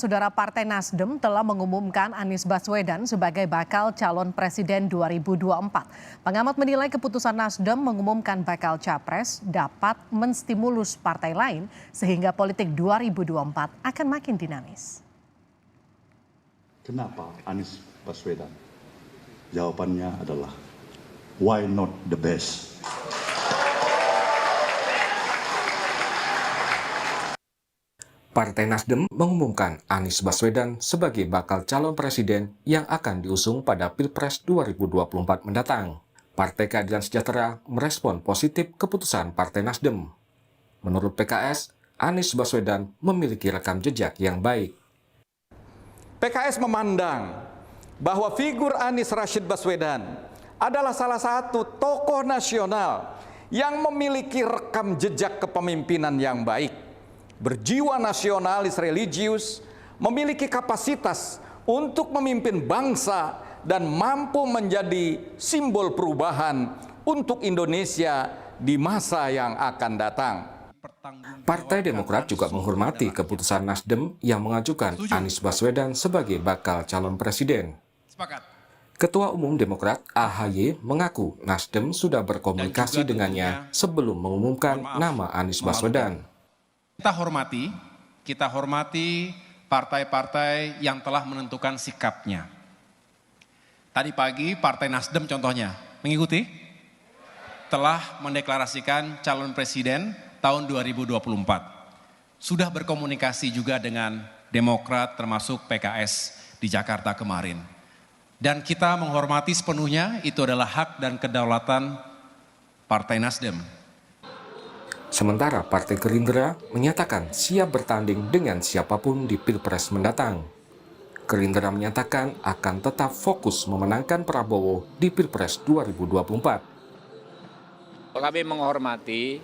Saudara Partai Nasdem telah mengumumkan Anies Baswedan sebagai bakal calon presiden 2024. Pengamat menilai keputusan Nasdem mengumumkan bakal capres dapat menstimulus partai lain sehingga politik 2024 akan makin dinamis. Kenapa Anies Baswedan? Jawabannya adalah why not the best? Partai Nasdem mengumumkan Anies Baswedan sebagai bakal calon presiden yang akan diusung pada Pilpres 2024 mendatang. Partai Keadilan Sejahtera merespon positif keputusan Partai Nasdem. Menurut PKS, Anies Baswedan memiliki rekam jejak yang baik. PKS memandang bahwa figur Anies Rashid Baswedan adalah salah satu tokoh nasional yang memiliki rekam jejak kepemimpinan yang baik, berjiwa nasionalis religius, memiliki kapasitas untuk memimpin bangsa dan mampu menjadi simbol perubahan untuk Indonesia di masa yang akan datang. Partai Demokrat juga menghormati keputusan Nasdem yang mengajukan Anies Baswedan sebagai bakal calon presiden. Ketua Umum Demokrat AHY mengaku Nasdem sudah berkomunikasi dengannya sebelum mengumumkan nama Anies Baswedan. Kita hormati partai-partai yang telah menentukan sikapnya. Tadi pagi Partai Nasdem contohnya mengikuti, telah mendeklarasikan calon presiden tahun 2024. Sudah berkomunikasi juga dengan Demokrat termasuk PKS di Jakarta kemarin. Dan kita menghormati sepenuhnya, itu adalah hak dan kedaulatan Partai Nasdem. Sementara Partai Gerindra menyatakan siap bertanding dengan siapapun di Pilpres mendatang. Gerindra menyatakan akan tetap fokus memenangkan Prabowo di Pilpres 2024. Kami menghormati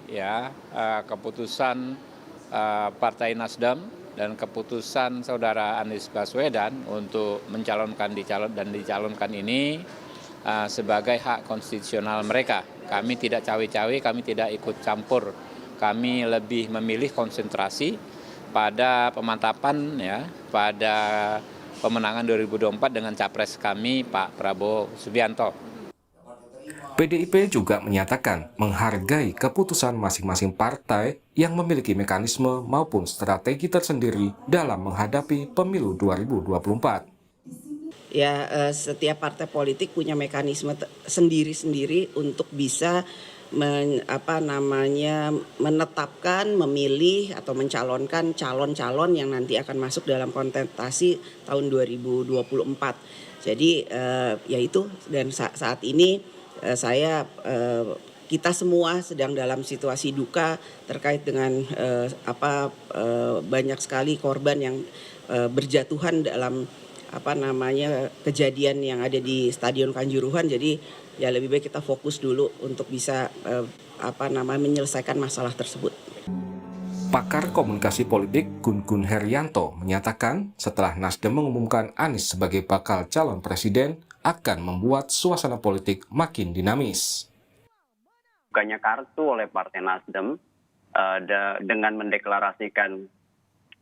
keputusan Partai Nasdem dan keputusan Saudara Anies Baswedan untuk dicalonkan ini sebagai hak konstitusional mereka. Kami tidak cawe-cawe, kami tidak ikut campur. Kami lebih memilih konsentrasi pada pemantapan pada pemenangan 2024 dengan capres kami Pak Prabowo Subianto. PDIP juga menyatakan menghargai keputusan masing-masing partai yang memiliki mekanisme maupun strategi tersendiri dalam menghadapi pemilu 2024. Setiap partai politik punya mekanisme sendiri-sendiri untuk bisa menetapkan, memilih atau mencalonkan calon-calon yang nanti akan masuk dalam kontestasi tahun 2024. Jadi dan saat ini kita semua sedang dalam situasi duka terkait dengan banyak sekali korban yang berjatuhan dalam kejadian yang ada di Stadion Kanjuruhan. Jadi lebih baik kita fokus dulu untuk bisa menyelesaikan masalah tersebut. Pakar komunikasi politik Gun Herianto menyatakan setelah Nasdem mengumumkan Anies sebagai bakal calon presiden akan membuat suasana politik makin dinamis. Bukannya kartu oleh Partai Nasdem dengan mendeklarasikan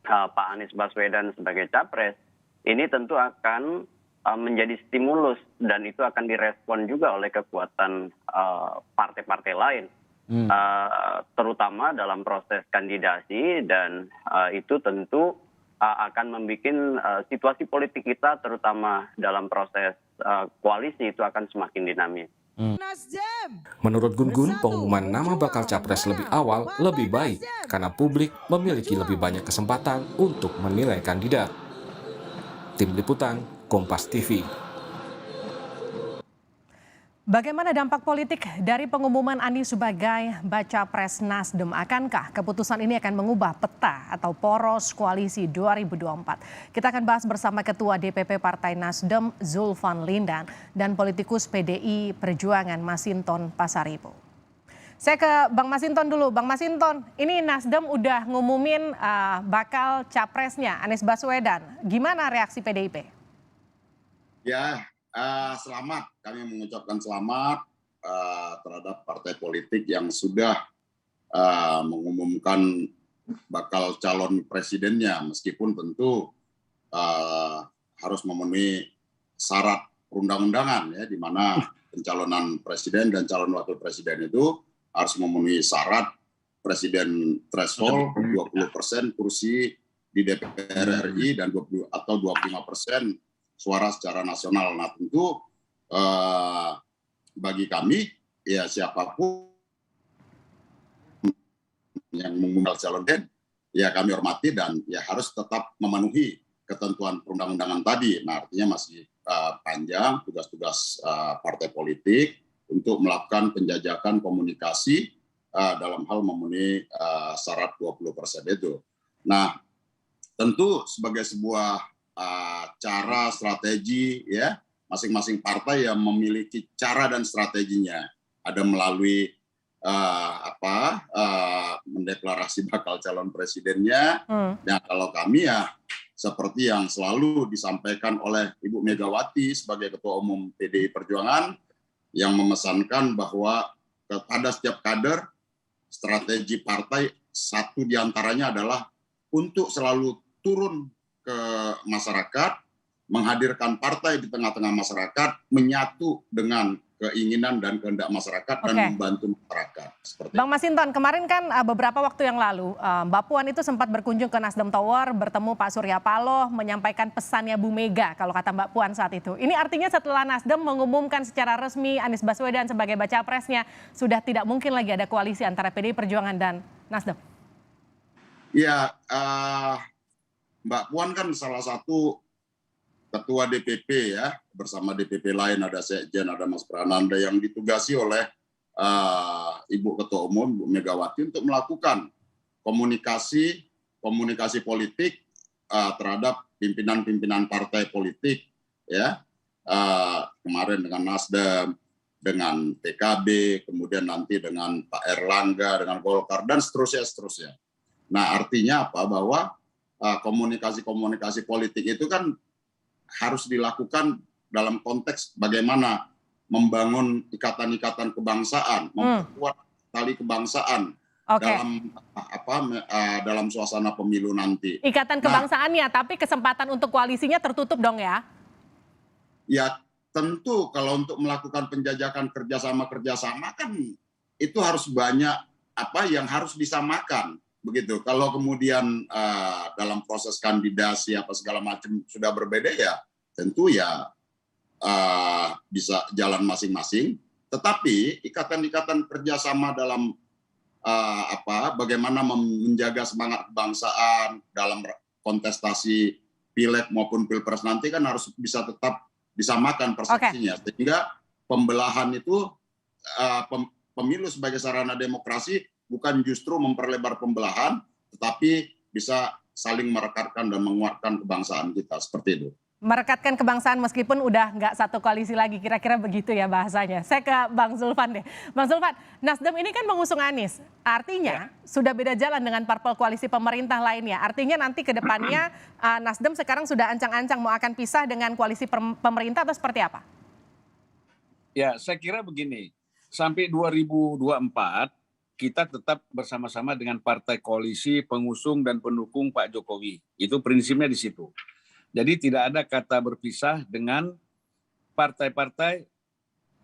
Pak Anies Baswedan sebagai capres, ini tentu akan menjadi stimulus dan itu akan direspon juga oleh kekuatan partai-partai lain, terutama dalam proses kandidasi dan itu tentu akan membuat situasi politik kita terutama dalam proses koalisi itu akan semakin dinamis. Menurut Gun, pengumuman nama bakal capres lebih awal lebih baik karena publik memiliki lebih banyak kesempatan untuk menilai kandidat. Tim Liputan, Kompas TV. Bagaimana dampak politik dari pengumuman Anies sebagai baca pres Nasdem? Akankah keputusan ini akan mengubah peta atau poros koalisi 2024? Kita akan bahas bersama Ketua DPP Partai Nasdem Zulfan Lindan dan politikus PDI Perjuangan Masinton Pasaribu. Saya ke Bang Masinton dulu. Bang Masinton, ini Nasdem udah ngumumin bakal capresnya Anies Baswedan. Gimana reaksi PDIP? Selamat. Kami mengucapkan selamat terhadap partai politik yang sudah mengumumkan bakal calon presidennya. Meskipun tentu harus memenuhi syarat perundang-undangan ya, di mana pencalonan presiden dan calon wakil presiden itu harus memenuhi syarat presiden threshold 20% kursi di DPR RI dan 25% suara secara nasional. Nah tentu bagi kami ya siapapun yang mengundang calon presiden ya kami hormati dan ya harus tetap memenuhi ketentuan perundang-undangan tadi. Nah artinya masih panjang tugas-tugas partai politik untuk melakukan penjajakan komunikasi dalam hal memenuhi syarat 20% itu. Nah tentu sebagai sebuah cara strategi ya masing-masing partai yang memiliki cara dan strateginya. Ada melalui mendeklarasi bakal calon presidennya. Nah kalau kami ya seperti yang selalu disampaikan oleh Ibu Megawati sebagai Ketua Umum PDI Perjuangan yang memesankan bahwa kepada setiap kader strategi partai satu diantaranya adalah untuk selalu turun ke masyarakat, menghadirkan partai di tengah-tengah masyarakat, menyatu dengan keinginan dan kehendak masyarakat dan membantu masyarakat. Bang Masinton, kemarin kan beberapa waktu yang lalu Mbak Puan itu sempat berkunjung ke Nasdem Tower, bertemu Pak Surya Paloh, menyampaikan pesannya Bu Mega kalau kata Mbak Puan saat itu. Ini artinya setelah Nasdem mengumumkan secara resmi Anies Baswedan sebagai baca presnya, sudah tidak mungkin lagi ada koalisi antara PDI Perjuangan dan Nasdem. Ya, Mbak Puan kan salah satu ketua DPP ya, bersama DPP lain ada Sekjen, ada Mas Prananda yang ditugasi oleh Ibu Ketua Umum Bu Megawati untuk melakukan komunikasi politik terhadap pimpinan-pimpinan partai politik ya, kemarin dengan Nasdem, dengan PKB, kemudian nanti dengan Pak Erlangga, dengan Golkar dan seterusnya. Nah artinya apa, bahwa komunikasi politik itu kan harus dilakukan dalam konteks bagaimana membangun ikatan-ikatan kebangsaan, memperkuat tali kebangsaan dalam suasana pemilu nanti. Ikatan kebangsaannya, tapi kesempatan untuk koalisinya tertutup dong ya? Ya tentu kalau untuk melakukan penjajakan kerjasama kan itu harus banyak yang harus disamakan. Begitu. Kalau kemudian dalam proses kandidasi segala macam sudah berbeda ya tentu ya bisa jalan masing-masing. Tetapi ikatan-ikatan kerjasama dalam bagaimana menjaga semangat kebangsaan dalam kontestasi pileg maupun pilpres nanti kan harus bisa tetap disamakan persepsinya. Sehingga pembelahan itu pemilu sebagai sarana demokrasi bukan justru memperlebar pembelahan, tetapi bisa saling merekatkan dan menguatkan kebangsaan kita, seperti itu. Merekatkan kebangsaan meskipun udah nggak satu koalisi lagi, kira-kira begitu ya bahasanya. Saya ke Bang Zulfan deh. Bang Zulfan, Nasdem ini kan mengusung Anies, artinya sudah beda jalan dengan parpol koalisi pemerintah lainnya. Artinya nanti ke depannya Nasdem sekarang sudah ancang-ancang mau akan pisah dengan koalisi pemerintah atau seperti apa? Ya, saya kira begini, sampai 2024, kita tetap bersama-sama dengan partai koalisi pengusung dan pendukung Pak Jokowi. Itu prinsipnya di situ. Jadi tidak ada kata berpisah dengan partai-partai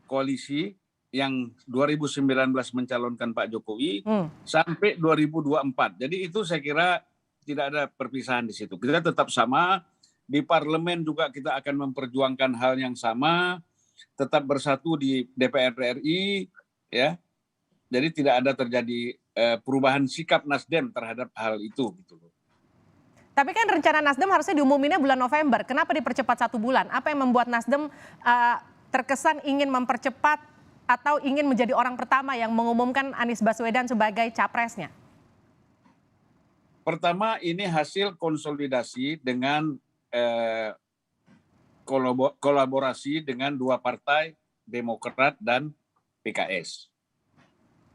koalisi yang 2019 mencalonkan Pak Jokowi sampai 2024. Jadi itu saya kira tidak ada perpisahan di situ. Kita tetap sama, di parlemen juga kita akan memperjuangkan hal yang sama, tetap bersatu di DPR RI, ya. Jadi tidak ada terjadi perubahan sikap Nasdem terhadap hal itu. Gitu. Tapi kan rencana Nasdem harusnya diumuminnya bulan November. Kenapa dipercepat 1 bulan? Apa yang membuat Nasdem terkesan ingin mempercepat atau ingin menjadi orang pertama yang mengumumkan Anies Baswedan sebagai capresnya? Pertama, ini hasil konsolidasi dengan kolaborasi dengan dua partai, Demokrat dan PKS.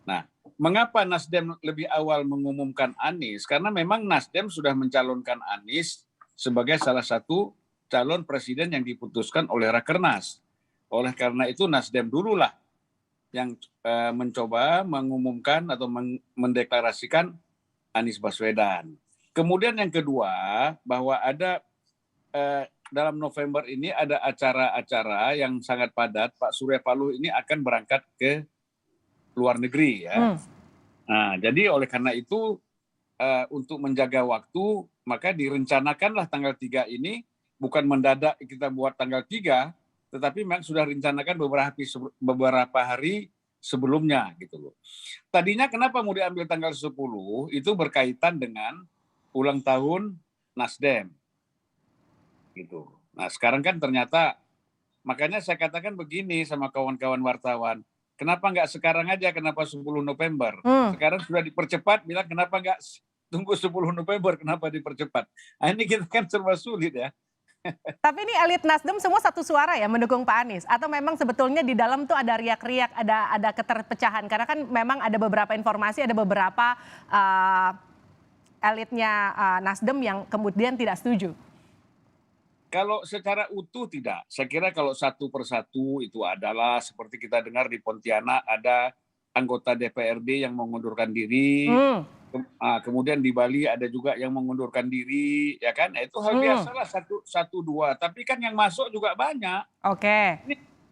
Nah, mengapa Nasdem lebih awal mengumumkan Anies? Karena memang Nasdem sudah mencalonkan Anies sebagai salah satu calon presiden yang diputuskan oleh Rakernas. Oleh karena itu Nasdem dululah yang mencoba mengumumkan atau mendeklarasikan Anies Baswedan. Kemudian yang kedua, bahwa ada dalam November ini ada acara-acara yang sangat padat. Pak Surya Paloh ini akan berangkat ke luar negeri ya. Nah, jadi oleh karena itu untuk menjaga waktu maka direncanakanlah tanggal 3 ini bukan mendadak kita buat tanggal 3, tetapi memang sudah rencanakan beberapa hari sebelumnya gitu loh. Tadinya kenapa mau diambil tanggal 10 itu berkaitan dengan ulang tahun Nasdem. Gitu. Nah, sekarang kan ternyata makanya saya katakan begini sama kawan-kawan wartawan. Kenapa nggak sekarang aja? Kenapa 10 November? Sekarang sudah dipercepat, bilang kenapa nggak tunggu 10 November? Kenapa dipercepat? Nah, ini kita kan serba sulit ya. Tapi ini elit Nasdem semua satu suara ya mendukung Pak Anies? Atau memang sebetulnya di dalam tuh ada riak-riak, ada keterpecahan? Karena kan memang ada beberapa informasi, ada beberapa elitnya Nasdem yang kemudian tidak setuju. Kalau secara utuh tidak. Saya kira kalau satu persatu itu adalah seperti kita dengar di Pontianak ada anggota DPRD yang mengundurkan diri. Kemudian di Bali ada juga yang mengundurkan diri, ya kan? Itu hal biasalah satu dua. Tapi kan yang masuk juga banyak. Oke.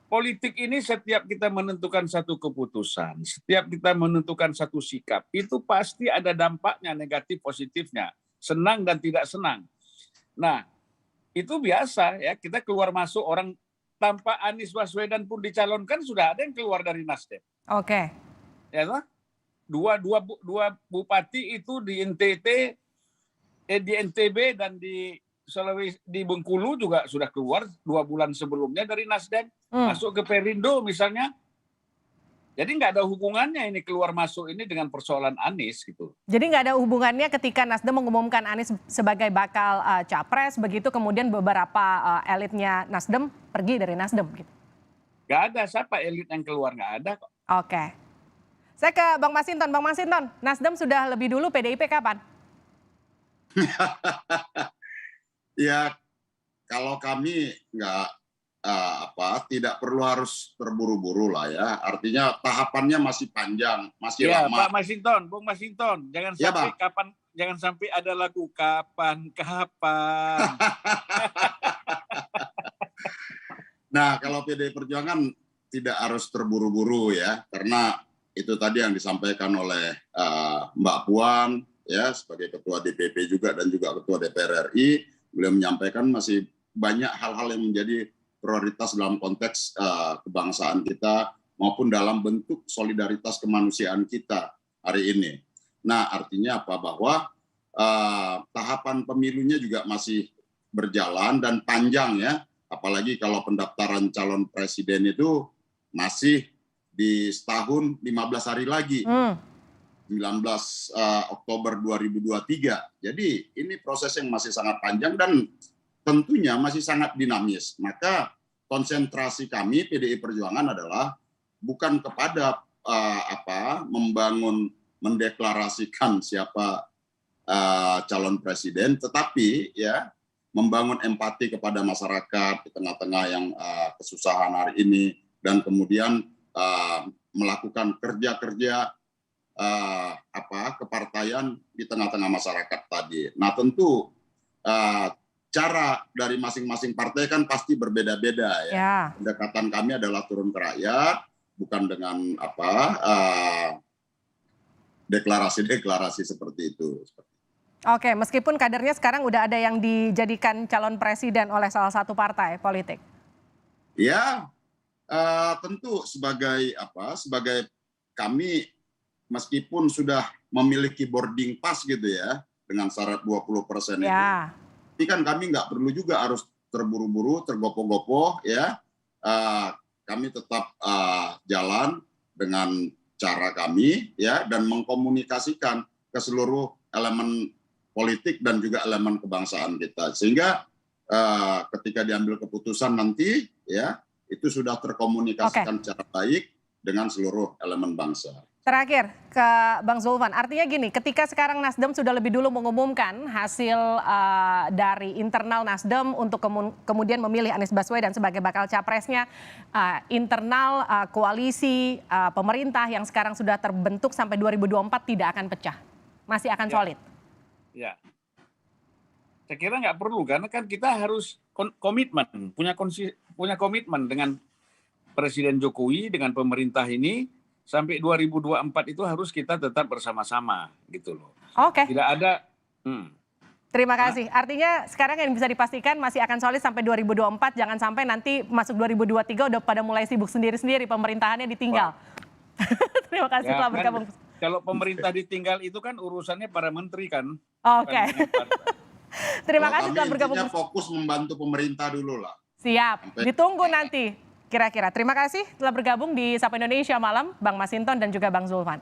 Politik ini setiap kita menentukan satu keputusan, setiap kita menentukan satu sikap, itu pasti ada dampaknya negatif positifnya, senang dan tidak senang. Nah, itu biasa ya, kita keluar masuk orang tanpa Anies Baswedan pun dicalonkan sudah ada yang keluar dari Nasdem. Oke. Ya toh? Dua bupati itu di NTT, di NTB dan di Sulawesi, di Bengkulu juga sudah keluar 2 bulan sebelumnya dari Nasdem, masuk ke Perindo misalnya. Jadi nggak ada hubungannya ini keluar masuk ini dengan persoalan Anies gitu. Jadi nggak ada hubungannya ketika Nasdem mengumumkan Anies sebagai bakal capres, begitu kemudian beberapa elitnya Nasdem pergi dari Nasdem gitu. Nggak ada, siapa elit yang keluar, nggak ada kok. Oke. Saya ke Bang Masinton. Bang Masinton, Nasdem sudah lebih dulu, PDIP kapan? Ya, kalau kami tidak perlu harus terburu-buru lah ya. Artinya tahapannya masih panjang, masih ya, lama. Pak Masinton, Bung Masinton, jangan Ya, sampai Bang. jangan sampai ada lagu kapan. Nah, kalau PDI Perjuangan tidak harus terburu-buru ya, karena itu tadi yang disampaikan oleh Mbak Puan ya sebagai Ketua DPP juga dan juga Ketua DPR RI, beliau menyampaikan masih banyak hal-hal yang menjadi prioritas dalam konteks kebangsaan kita maupun dalam bentuk solidaritas kemanusiaan kita hari ini. Nah, artinya apa? Bahwa tahapan pemilunya juga masih berjalan dan panjang ya, apalagi kalau pendaftaran calon presiden itu masih di setahun 15 hari lagi, 19 Oktober 2023. Jadi ini proses yang masih sangat panjang dan tentunya masih sangat dinamis. Maka konsentrasi kami PDI Perjuangan adalah bukan kepada mendeklarasikan siapa calon presiden, tetapi ya membangun empati kepada masyarakat di tengah-tengah yang kesusahan hari ini dan kemudian melakukan kerja-kerja kepartaian di tengah-tengah masyarakat tadi. Nah, tentu cara dari masing-masing partai kan pasti berbeda-beda ya. Pendekatan kami adalah turun ke rakyat, bukan dengan deklarasi-deklarasi seperti itu. Oke, meskipun kadernya sekarang udah ada yang dijadikan calon presiden oleh salah satu partai politik. Ya, tentu sebagai kami meskipun sudah memiliki boarding pass gitu ya dengan syarat 20% itu. Tapi kan kami nggak perlu juga harus terburu-buru, tergopoh-gopoh ya. Kami tetap jalan dengan cara kami ya dan mengkomunikasikan ke seluruh elemen politik dan juga elemen kebangsaan kita. Sehingga ketika diambil keputusan nanti ya itu sudah terkomunikasikan secara baik dengan seluruh elemen bangsa. Terakhir ke Bang Zulfan, artinya gini, ketika sekarang Nasdem sudah lebih dulu mengumumkan hasil dari internal Nasdem untuk kemudian memilih Anies Baswedan sebagai bakal capresnya, internal koalisi pemerintah yang sekarang sudah terbentuk sampai 2024 tidak akan pecah, masih akan solid. Ya. Saya kira nggak perlu, karena kan kita harus komitmen, punya komitmen dengan Presiden Jokowi, dengan pemerintah ini, sampai 2024 itu harus kita tetap bersama-sama, gitu loh. Oke. Tidak ada... Terima kasih. Artinya sekarang yang bisa dipastikan masih akan solid sampai 2024, jangan sampai nanti masuk 2023 udah pada mulai sibuk sendiri-sendiri, pemerintahannya ditinggal. Terima kasih telah bergabung. Kalau pemerintah ditinggal itu kan urusannya para menteri kan. Oke. Terima kasih telah bergabung. Fokus membantu pemerintah dulu lah. Siap, ditunggu nanti kira-kira. Terima kasih telah bergabung di Sapa Indonesia Malam, Bang Masinton dan juga Bang Zulfan.